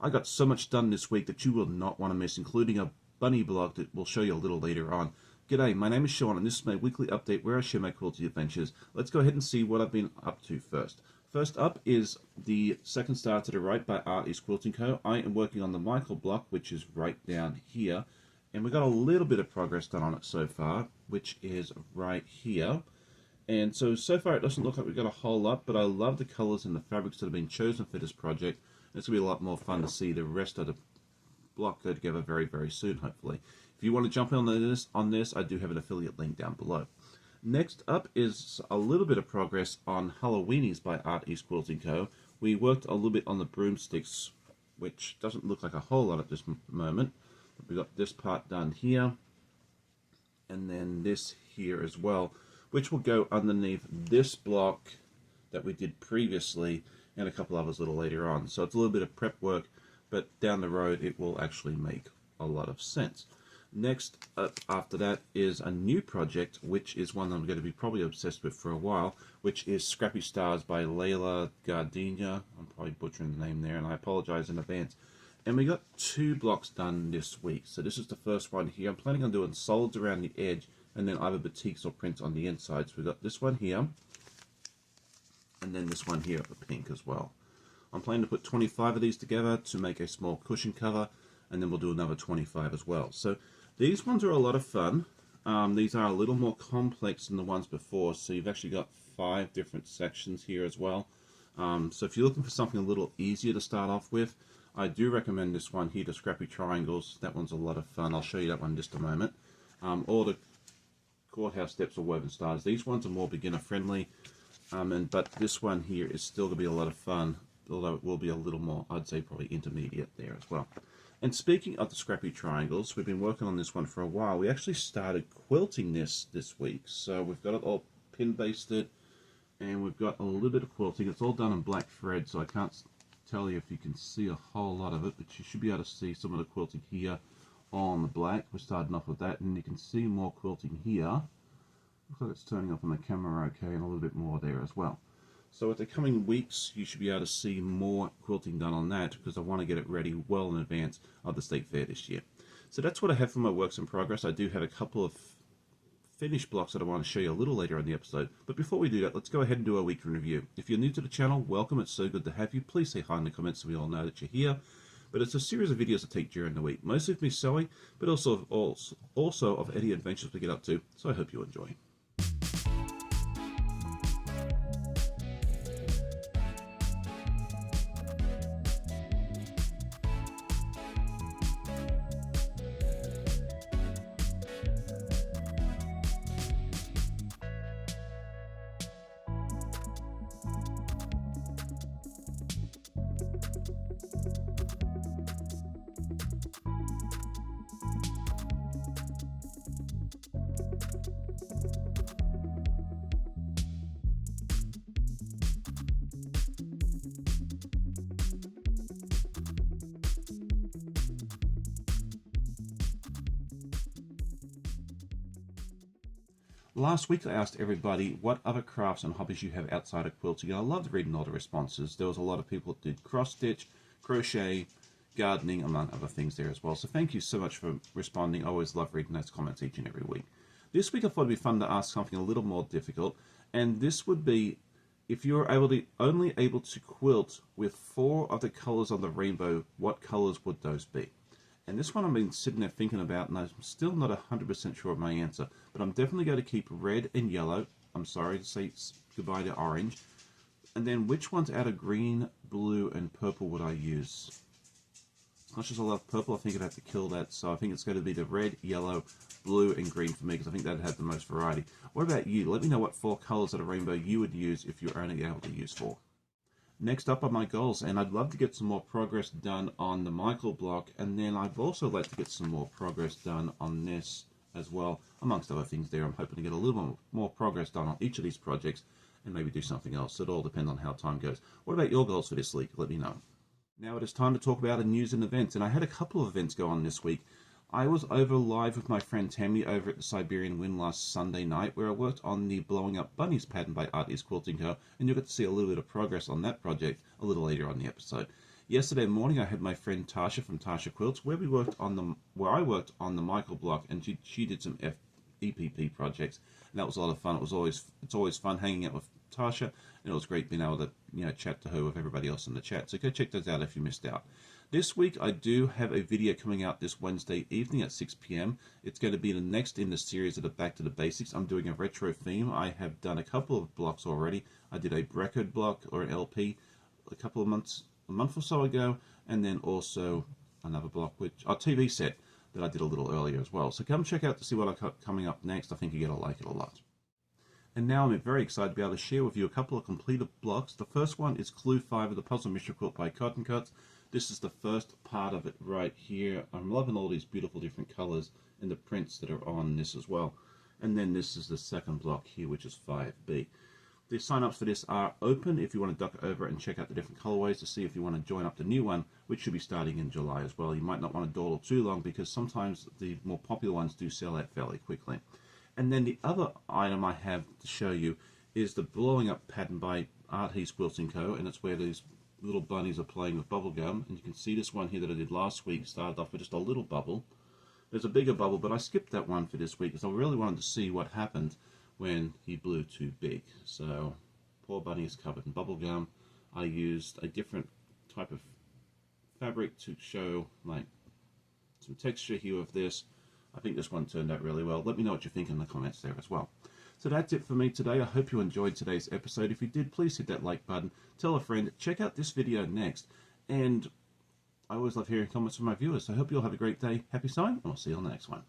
I got so much done this week that you will not want to miss, including a bunny blog that we'll show you a little later on. G'day, my name is Sean and this is my weekly update where I share my quilty adventures. Let's go ahead and see what I've been up to first. First up is the second star to the right by East Quilting Co. I am working on the Michael block, which is right down here. And we've got a little bit of progress done on it so far, which is right here. And so far it doesn't look like we've got a whole lot, but I love the colours and the fabrics that have been chosen for this project. It's going to be a lot more fun to see the rest of the block go together very, very soon, hopefully. If you want to jump in on this, I do have an affiliate link down below. Next up is a little bit of progress on Halloweenies by East Quilting Co. We worked a little bit on the broomsticks, which doesn't look like a whole lot at this moment. We've got this part done here, and then this here as well, which will go underneath this block that we did previously, and a couple others a little later on. So it's a little bit of prep work, but down the road it will actually make a lot of sense. Next up after that is a new project, which is one I'm going to be probably obsessed with for a while, which is Scrappy Stars by Layla Gardenia. I'm probably butchering the name there, and I apologize in advance. And we got 2 blocks done this week. So this is the first one here. I'm planning on doing solids around the edge and then either batiks or prints on the inside. So we've got this one here and then this one here, the pink as well. I'm planning to put 25 of these together to make a small cushion cover, and then we'll do another 25 as well. So these ones are a lot of fun. These are a little more complex than the ones before. So you've actually got 5 different sections here as well. So if you're looking for something a little easier to start off with, I do recommend this one here, the Scrappy Triangles. That one's a lot of fun. I'll show you that one in just a moment. Or the Courthouse Steps or Woven Stars. These ones are more beginner friendly, but this one here is still going to be a lot of fun, although it will be a little more, I'd say probably intermediate there as well. And speaking of the Scrappy Triangles, we've been working on this one for a while. We actually started quilting this week. So we've got it all pin basted, and we've got a little bit of quilting. It's all done in black thread, so I can't tell you if you can see a whole lot of it, but you should be able to see some of the quilting here on the black. We're starting off with that, and you can see more quilting here. Looks like it's turning up on the camera okay, and a little bit more there as well. So with the coming weeks, you should be able to see more quilting done on that, because I want to get it ready well in advance of the State Fair this year. So that's what I have for my works in progress. I do have a couple of finished blocks that I want to show you a little later in the episode. But before we do that, let's go ahead and do a week in review. If you're new to the channel, welcome. It's so good to have you. Please say hi in the comments so we all know that you're here. But it's a series of videos I take during the week, mostly of me sewing, but also of any adventures we get up to. So I hope you enjoy. Last week I asked everybody what other crafts and hobbies you have outside of quilting, and I loved reading all the responses. There was a lot of people that did cross stitch, crochet, gardening, among other things there as well. So thank you so much for responding. I always love reading those comments each and every week. This week I thought it'd be fun to ask something a little more difficult, and this would be, if you're only able to quilt with 4 of the colors of the rainbow, what colors would those be? And this one I've been sitting there thinking about, and I'm still not 100% sure of my answer. But I'm definitely going to keep red and yellow. I'm sorry to say goodbye to orange. And then which ones out of green, blue, and purple would I use? As much as I love purple, I think I'd have to kill that. So I think it's going to be the red, yellow, blue, and green for me, because I think that'd have the most variety. What about you? Let me know what 4 colors of the rainbow you would use if you're only able to use 4. Next up are my goals, and I'd love to get some more progress done on the Michael block, and then I'd also like to get some more progress done on this as well, amongst other things there. I'm hoping to get a little more progress done on each of these projects and maybe do something else. It all depends on how time goes. What about your goals for this week? Let me know. Now it is time to talk about the news and events, and I had a couple of events go on this week. I was over live with my friend Tammy over at the Siberian Wind last Sunday night, where I worked on the Blowing Up Bunnies pattern by East Quilting Co, and you'll get to see a little bit of progress on that project a little later on in the episode. Yesterday morning I had my friend Tasha from Tasha Quilts, where I worked on the Michael block, and she did some EPP projects, and that was a lot of fun. It's always fun hanging out with Tasha, and it was great being able to chat to her with everybody else in the chat. So go check those out if you missed out. This week I do have a video coming out this Wednesday evening at 6 p.m. It's going to be the next in the series of the Back to the Basics. I'm doing a retro theme. I have done a couple of blocks already. I did a record block or an LP a month or so ago, and then also another block, a TV set that I did a little earlier as well. So come check out to see what I got coming up next. I think you're going to like it a lot. And now I'm very excited to be able to share with you a couple of completed blocks. The first one is Clue 5 of the Puzzle Mystery Quilt by Cotton Cuts. This is the first part of it right here. I'm loving all these beautiful different colors and the prints that are on this as well. And then this is the second block here, which is 5B. The sign-ups for this are open if you want to duck over and check out the different colorways to see if you want to join up the new one, which should be starting in July as well. You might not want to dawdle too long because sometimes the more popular ones do sell out fairly quickly. And then the other item I have to show you is the blowing up pattern by East Quilting Co, and it's where these little bunnies are playing with bubble gum. And you can see this one here that I did last week started off with just a little bubble. There's a bigger bubble, but I skipped that one for this week because I really wanted to see what happened when he blew too big. So poor bunny is covered in bubble gum. I used a different type of fabric to show like some texture here with this. I think this one turned out really well. Let me know what you think in the comments there as well. So that's it for me today. I hope you enjoyed today's episode. If you did, please hit that like button. Tell a friend. Check out this video next. And I always love hearing comments from my viewers. So I hope you all have a great day. Happy sewing, and we'll see you on the next one.